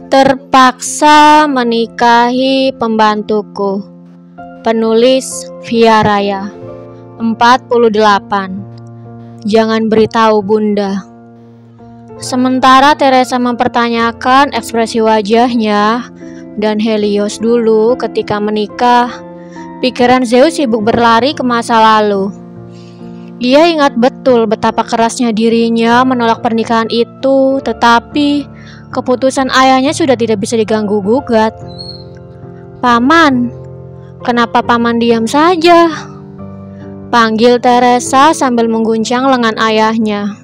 Terpaksa menikahi pembantuku. Penulis Via Raya. 48. Jangan beritahu Bunda. Sementara Teresa mempertanyakan ekspresi wajahnya dan Helios dulu ketika menikah, pikiran Zeus sibuk berlari ke masa lalu. Ia ingat betul betapa kerasnya dirinya menolak pernikahan itu, tetapi keputusan ayahnya sudah tidak bisa diganggu-gugat. "Paman, kenapa Paman diam saja?" panggil Teresa sambil mengguncang lengan ayahnya.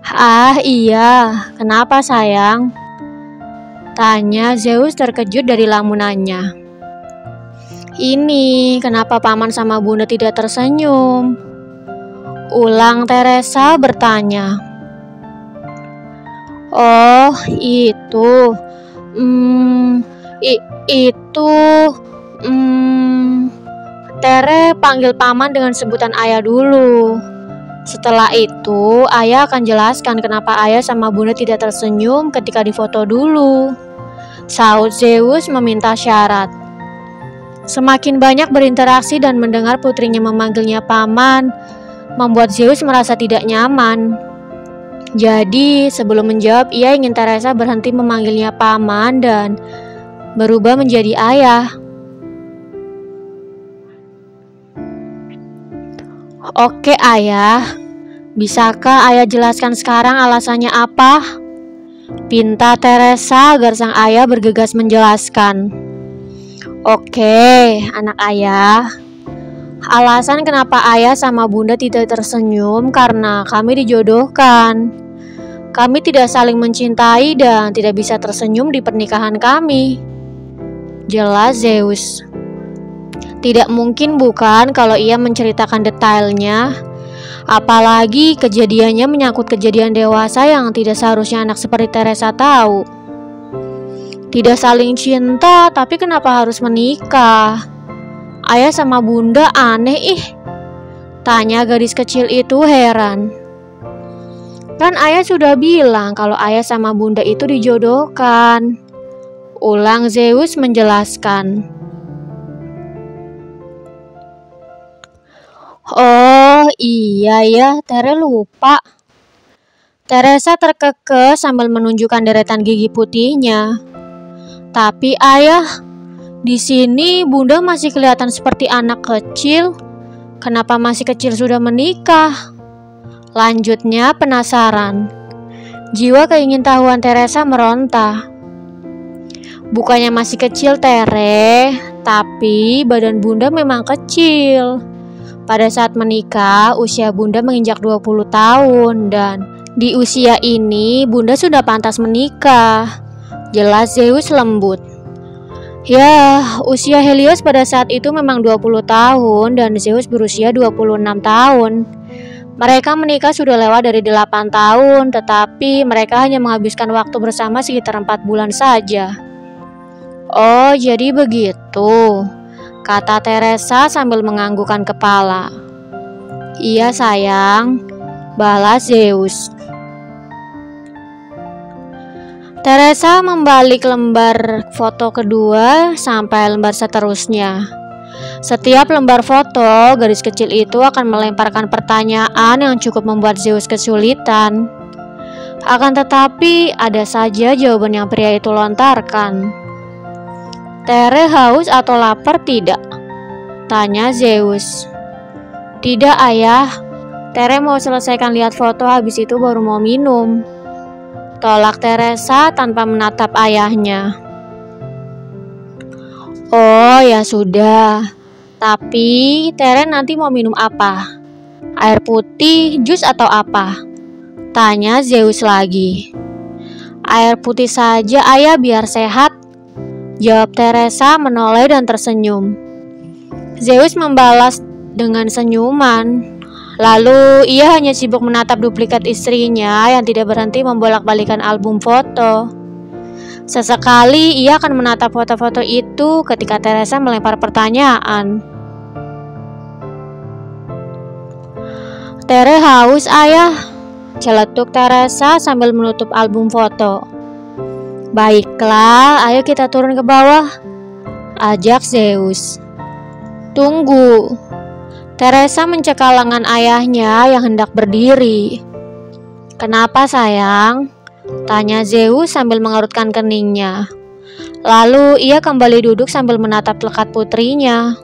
"Ah iya, kenapa sayang?" tanya Zeus terkejut dari lamunannya. "Ini, kenapa Paman sama Bunda tidak tersenyum?" ulang Teresa bertanya. "Oh, itu. Itu. Tere panggil Paman dengan sebutan ayah dulu. Setelah itu, ayah akan jelaskan kenapa ayah sama Bunda tidak tersenyum ketika difoto dulu," saut Zeus meminta syarat. Semakin banyak berinteraksi dan mendengar putrinya memanggilnya Paman, membuat Zeus merasa tidak nyaman. Jadi, sebelum menjawab, ia ingin Teresa berhenti memanggilnya Paman dan berubah menjadi ayah. "Oke ayah, bisakah ayah jelaskan sekarang alasannya apa?" pinta Teresa agar sang ayah bergegas menjelaskan. "Oke, anak ayah. Alasan kenapa ayah sama Bunda tidak tersenyum karena kami dijodohkan. Kami tidak saling mencintai dan tidak bisa tersenyum di pernikahan kami," jelas Zeus. Tidak mungkin bukan kalau ia menceritakan detailnya, apalagi kejadiannya menyangkut kejadian dewasa yang tidak seharusnya anak seperti Teresa tahu. Tidak saling cinta, tapi kenapa harus menikah? Ayah sama Bunda aneh tanya gadis kecil itu heran. "Kan ayah sudah bilang kalau ayah sama Bunda itu dijodohkan," ulang Zeus menjelaskan. "Oh iya ya, Tere lupa." Teresa terkekeh sambil menunjukkan deretan gigi putihnya. "Tapi ayah, di sini Bunda masih kelihatan seperti anak kecil. Kenapa masih kecil sudah menikah?" lanjutnya penasaran. Jiwa keingintahuan Teresa meronta. "Bukannya masih kecil Tere, tapi badan Bunda memang kecil. Pada saat menikah, usia Bunda menginjak 20 tahun dan di usia ini Bunda sudah pantas menikah," jelas Zeus lembut. Ya, usia Helios pada saat itu memang 20 tahun dan Zeus berusia 26 tahun. Mereka menikah sudah lewat dari 8 tahun, tetapi mereka hanya menghabiskan waktu bersama sekitar 4 bulan saja. "Oh, jadi begitu," kata Teresa sambil menganggukkan kepala. "Iya sayang," balas Zeus. Teresa membalik lembar foto kedua sampai lembar seterusnya. Setiap lembar foto, gadis kecil itu akan melemparkan pertanyaan yang cukup membuat Zeus kesulitan. Akan tetapi, ada saja jawaban yang pria itu lontarkan. "Tere haus atau lapar tidak?" tanya Zeus. "Tidak ayah, Tere mau selesaikan lihat foto habis itu baru mau minum," tolak Teresa tanpa menatap ayahnya. "Oh ya sudah, tapi Tere nanti mau minum apa? Air putih, jus atau apa?" tanya Zeus lagi. "Air putih saja ayah biar sehat," jawab Teresa menoleh dan tersenyum. Zeus membalas dengan senyuman. Lalu ia hanya sibuk menatap duplikat istrinya yang tidak berhenti membolak-balikan album foto. Sesekali ia akan menatap foto-foto itu ketika Teresa melempar pertanyaan. "Tere haus ayah," celetuk Teresa sambil menutup album foto. Baiklah, ayo kita turun ke bawah, ajak Zeus. Tunggu. Teresa mencekal lengan ayahnya yang hendak berdiri. Kenapa sayang? Tanya Zeus sambil mengerutkan keningnya. Lalu ia kembali duduk sambil menatap lekat putrinya.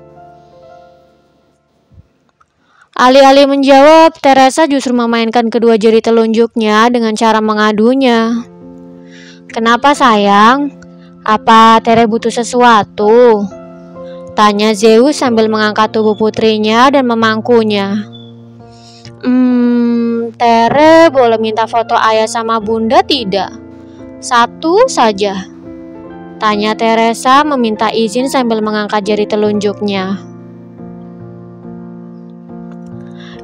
Alih-alih menjawab, Teresa justru memainkan kedua jari telunjuknya dengan cara mengadunya. Kenapa sayang? Apa Tere butuh sesuatu? Tanya Zeus sambil mengangkat tubuh putrinya dan memangkunya. Tere boleh minta foto ayah sama bunda tidak? Satu saja. Tanya Teresa meminta izin sambil mengangkat jari telunjuknya.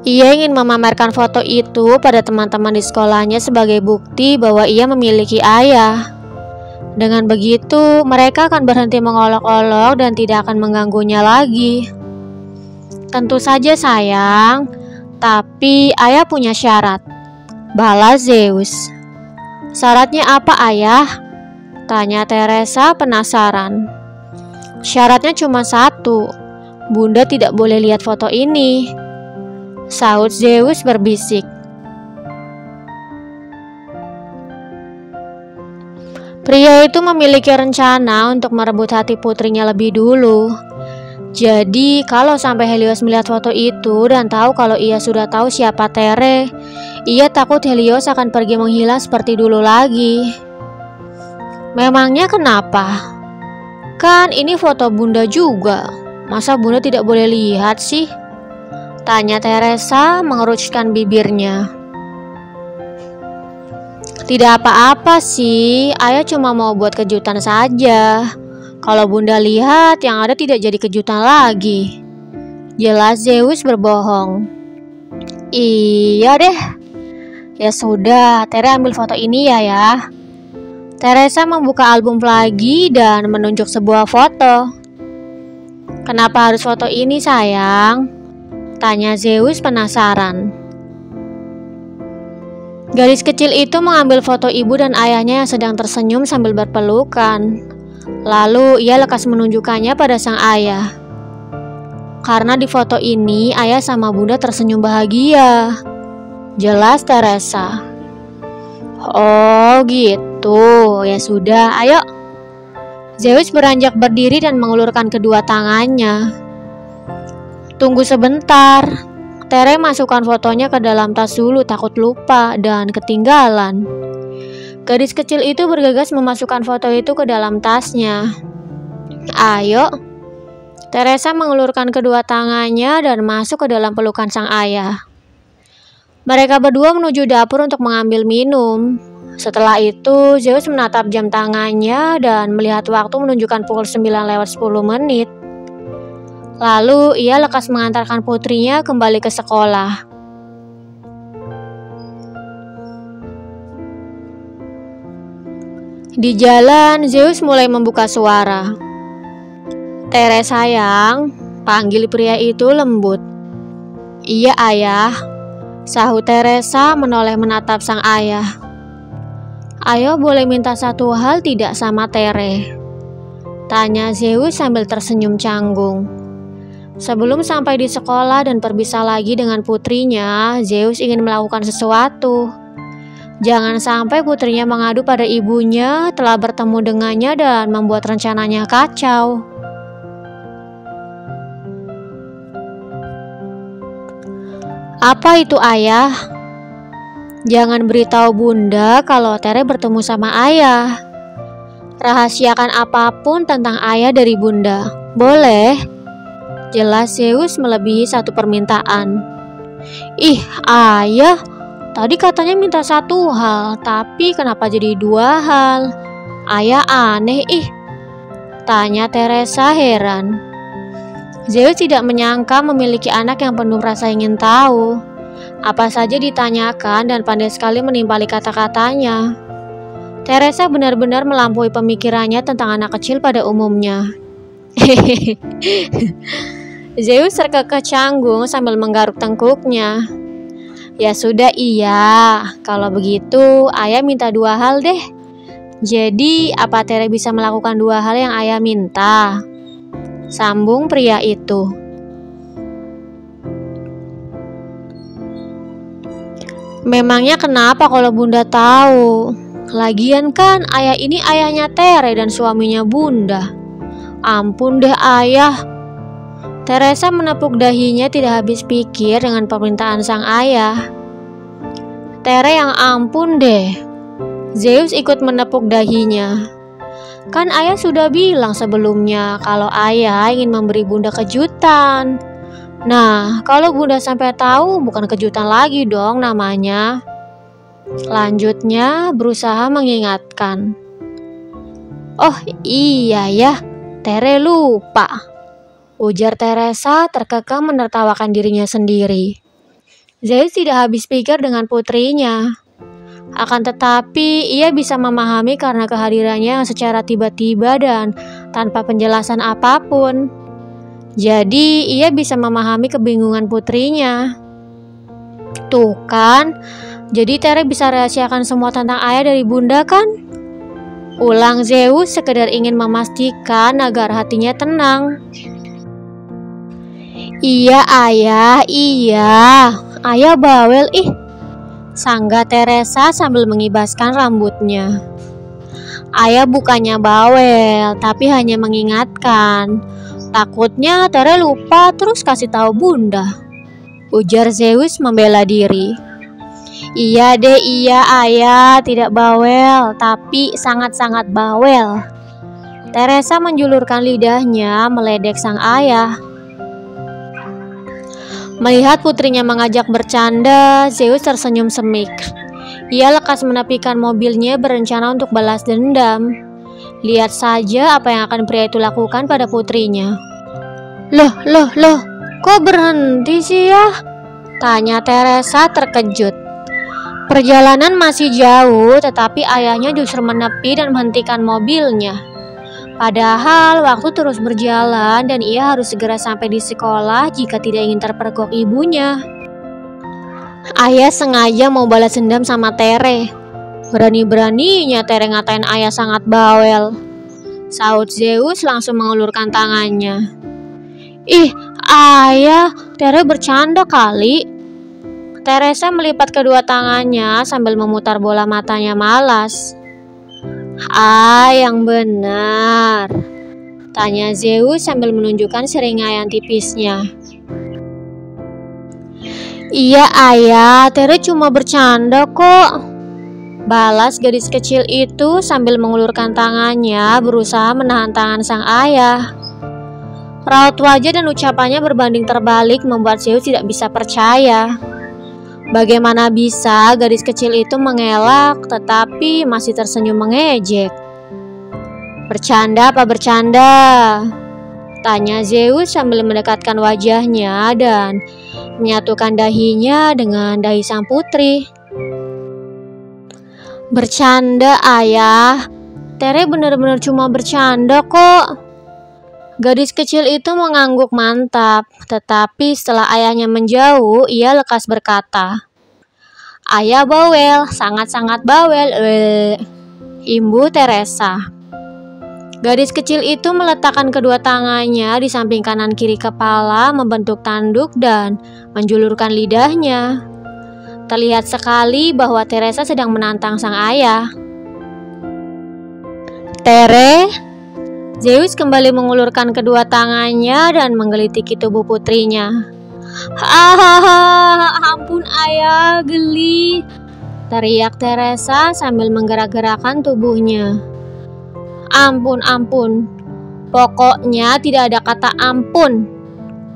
Ia ingin memamerkan foto itu pada teman-teman di sekolahnya sebagai bukti bahwa ia memiliki ayah. Dengan begitu, mereka akan berhenti mengolok-olok dan tidak akan mengganggunya lagi. Tentu saja sayang, tapi ayah punya syarat. Balas Zeus. Syaratnya apa ayah? Tanya Teresa penasaran. Syaratnya cuma satu. Bunda tidak boleh lihat foto ini. Sahut Zeus berbisik. Pria itu memiliki rencana untuk merebut hati putrinya lebih dulu. Jadi kalau sampai Helios melihat foto itu dan tahu kalau ia sudah tahu siapa Tere, ia takut Helios akan pergi menghilang seperti dulu lagi. Memangnya kenapa? Kan ini foto bunda juga. Masa bunda tidak boleh lihat sih? Tanya Teresa mengerucutkan bibirnya. Tidak apa-apa sih, ayah cuma mau buat kejutan saja. Kalau bunda lihat, yang ada tidak jadi kejutan lagi. Jelas Zeus berbohong. Iya deh. Ya sudah, Tere ambil foto ini ya. Teresa membuka album lagi dan menunjuk sebuah foto. Kenapa harus foto ini sayang? Tanya Zeus penasaran. Gadis kecil itu mengambil foto ibu dan ayahnya yang sedang tersenyum sambil berpelukan. Lalu ia lekas menunjukkannya pada sang ayah. Karena di foto ini ayah sama bunda tersenyum bahagia. Jelas Teresa. Oh gitu, ya sudah, ayo. Zeus beranjak berdiri dan mengulurkan kedua tangannya. Tunggu sebentar. Tere masukkan fotonya ke dalam tas dulu, takut lupa dan ketinggalan. Gadis kecil itu bergegas memasukkan foto itu ke dalam tasnya. Ayo. Teresa mengulurkan kedua tangannya dan masuk ke dalam pelukan sang ayah. Mereka berdua menuju dapur untuk mengambil minum. Setelah itu, Zeus menatap jam tangannya dan melihat waktu menunjukkan pukul 9:10. Lalu ia lekas mengantarkan putrinya kembali ke sekolah. Di jalan, Zeus mulai membuka suara. Tere sayang, panggil pria itu lembut. Iya ayah, sahut Teresa menoleh menatap sang ayah. Ayo boleh minta satu hal tidak sama Tere? Tanya Zeus sambil tersenyum canggung. Sebelum sampai di sekolah dan berpisah lagi dengan putrinya, Zeus ingin melakukan sesuatu. Jangan sampai putrinya mengadu pada ibunya telah bertemu dengannya dan membuat rencananya kacau. Apa itu ayah? Jangan beritahu bunda kalau Tere bertemu sama ayah. Rahasiakan apapun tentang ayah dari bunda. Boleh? Jelas Zeus melebihi satu permintaan. Ih, ayah, tadi katanya minta satu hal, tapi kenapa jadi dua hal? Ayah aneh tanya Teresa heran. Zeus tidak menyangka memiliki anak yang penuh rasa ingin tahu. Apa saja ditanyakan dan pandai sekali menimpali kata-katanya. Teresa benar-benar melampaui pemikirannya tentang anak kecil pada umumnya. Zeus terkekeh canggung sambil menggaruk tengkuknya. Ya sudah iya, kalau begitu ayah minta dua hal deh. Jadi, apa Tere bisa melakukan dua hal yang ayah minta? Sambung pria itu. Memangnya kenapa kalau Bunda tahu? Lagian kan ayah ini ayahnya Tere dan suaminya Bunda. Ampun deh ayah. Teresa menepuk dahinya tidak habis pikir dengan permintaan sang ayah. Tere yang ampun deh. Zeus ikut menepuk dahinya. Kan ayah sudah bilang sebelumnya kalau ayah ingin memberi Bunda kejutan. Nah, kalau Bunda sampai tahu bukan kejutan lagi dong namanya. Lanjutnya berusaha mengingatkan. Oh iya ya, Tere lupa. Ujar Teresa terkekang menertawakan dirinya sendiri. Zeus tidak habis pikir dengan putrinya. Akan tetapi ia bisa memahami karena kehadirannya secara tiba-tiba dan tanpa penjelasan apapun. Jadi ia bisa memahami kebingungan putrinya. Tuh kan, jadi Tere bisa rahasiakan semua tentang ayah dari Bunda kan? Ulang Zeus sekedar ingin memastikan agar hatinya tenang. Iya ayah, iya. Ayah bawel ih. Sanggah Teresa sambil mengibaskan rambutnya. Ayah bukannya bawel, tapi hanya mengingatkan. Takutnya Tere lupa terus kasih tahu Bunda. Ujar Zeus membela diri. Iya deh iya ayah, tidak bawel, tapi sangat-sangat bawel. Teresa menjulurkan lidahnya meledek sang ayah. Melihat putrinya mengajak bercanda, Zeus tersenyum semik. Ia lekas menepikan mobilnya berencana untuk balas dendam. Lihat saja apa yang akan pria itu lakukan pada putrinya. Loh, kok berhenti sih ya? Tanya Teresa terkejut. Perjalanan masih jauh, tetapi ayahnya justru menepi dan menghentikan mobilnya. Padahal waktu terus berjalan dan ia harus segera sampai di sekolah jika tidak ingin terpergok ibunya. Ayah sengaja mau balas dendam sama Tere. Berani-beraninya Tere ngatain ayah sangat bawel. Saut Zeus langsung mengulurkan tangannya. Ih, ayah, Tere bercanda kali. Teresa melipat kedua tangannya sambil memutar bola matanya malas. Yang benar, tanya Zeus sambil menunjukkan seringayan tipisnya. Iya ayah, Tere cuma bercanda kok. Balas gadis kecil itu sambil mengulurkan tangannya berusaha menahan tangan sang ayah. Raut wajah dan ucapannya berbanding terbalik membuat Zeus tidak bisa percaya. Bagaimana bisa gadis kecil itu mengelak tetapi masih tersenyum mengejek? Bercanda apa bercanda? Tanya Zeus sambil mendekatkan wajahnya dan menyatukan dahinya dengan dahi sang putri. Bercanda ayah, Tere benar-benar cuma bercanda kok. Gadis kecil itu mengangguk mantap, tetapi setelah ayahnya menjauh, ia lekas berkata, Ayah bawel, sangat-sangat bawel, imbu Teresa. Gadis kecil itu meletakkan kedua tangannya di samping kanan kiri kepala, membentuk tanduk dan menjulurkan lidahnya. Terlihat sekali bahwa Teresa sedang menantang sang ayah. Tere, Zeus kembali mengulurkan kedua tangannya dan menggelitiki tubuh putrinya. Ampun ayah, geli, teriak Teresa sambil menggerak-gerakkan tubuhnya. Ampun, pokoknya tidak ada kata ampun,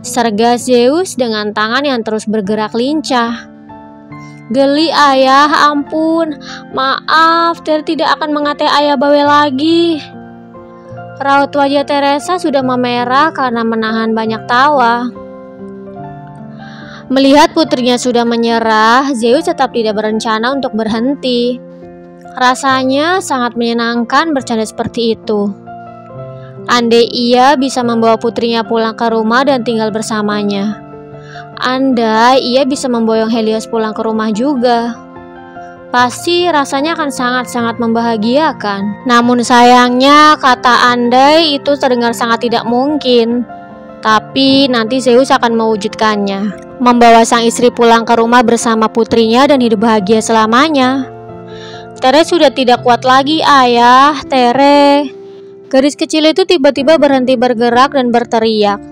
serga Zeus dengan tangan yang terus bergerak lincah. Geli ayah, ampun, maaf, Tere tidak akan mengatai ayah bawel lagi. Raut wajah Teresa sudah memerah karena menahan banyak tawa. Melihat putrinya sudah menyerah, Zeus tetap tidak berencana untuk berhenti. Rasanya sangat menyenangkan bercanda seperti itu. Andai ia bisa membawa putrinya pulang ke rumah dan tinggal bersamanya. Andai ia bisa memboyong Helios pulang ke rumah juga. Pasti rasanya akan sangat-sangat membahagiakan. Namun sayangnya kata andai itu terdengar sangat tidak mungkin. Tapi nanti Zeus akan mewujudkannya, membawa sang istri pulang ke rumah bersama putrinya dan hidup bahagia selamanya. Tere sudah tidak kuat lagi, ayah. Tere. Gadis kecil itu tiba-tiba berhenti bergerak dan berteriak.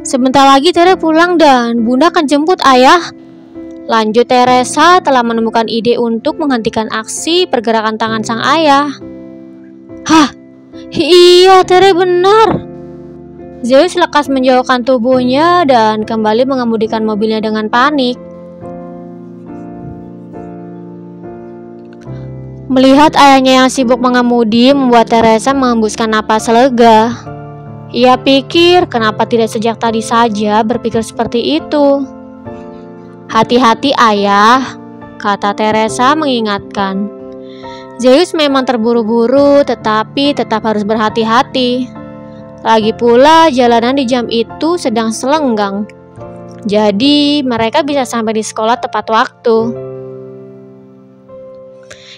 Sebentar lagi Tere pulang dan bunda akan jemput, ayah. Lanjut Teresa telah menemukan ide untuk menghentikan aksi pergerakan tangan sang ayah. Hah, iya Tere benar. Zeus lekas menjauhkan tubuhnya dan kembali mengemudikan mobilnya dengan panik. Melihat ayahnya yang sibuk mengemudi membuat Teresa menghembuskan napas lega. Ia pikir kenapa tidak sejak tadi saja berpikir seperti itu. Hati-hati ayah, kata Teresa mengingatkan. Zeus memang terburu-buru tetapi tetap harus berhati-hati. Lagi pula jalanan di jam itu sedang selenggang. Jadi mereka bisa sampai di sekolah tepat waktu.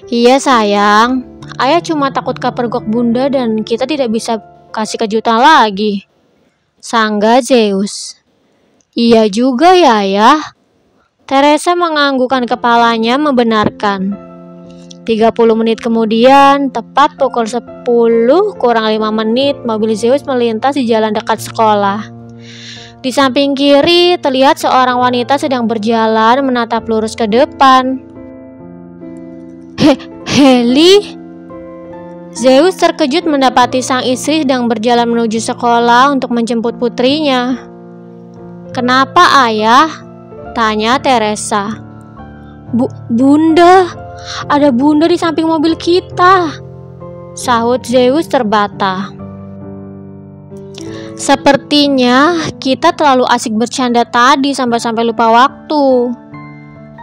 Iya sayang, ayah cuma takut kepergok bunda dan kita tidak bisa kasih kejutan lagi, sangga Zeus. Iya juga ya ayah. Teresa menganggukkan kepalanya membenarkan. 30 menit kemudian, tepat pukul 10 kurang 5 menit, mobil Zeus melintas di jalan dekat sekolah. Di samping kiri, terlihat seorang wanita sedang berjalan menatap lurus ke depan. Heli? Zeus terkejut mendapati sang istri sedang berjalan menuju sekolah untuk menjemput putrinya. Kenapa ayah? Tanya Teresa. Bunda, ada bunda di samping mobil kita, sahut Zeus terbata. Sepertinya kita terlalu asik bercanda tadi sampai lupa waktu.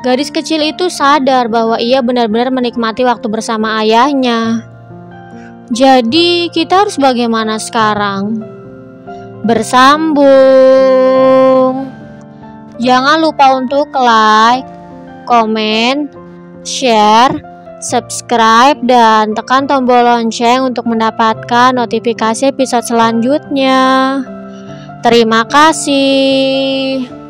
Gadis kecil itu sadar bahwa ia benar-benar menikmati waktu bersama ayahnya. Jadi kita harus bagaimana sekarang? Bersambung. Jangan lupa untuk like, komen, share, subscribe, dan tekan tombol lonceng untuk mendapatkan notifikasi episode selanjutnya. Terima kasih.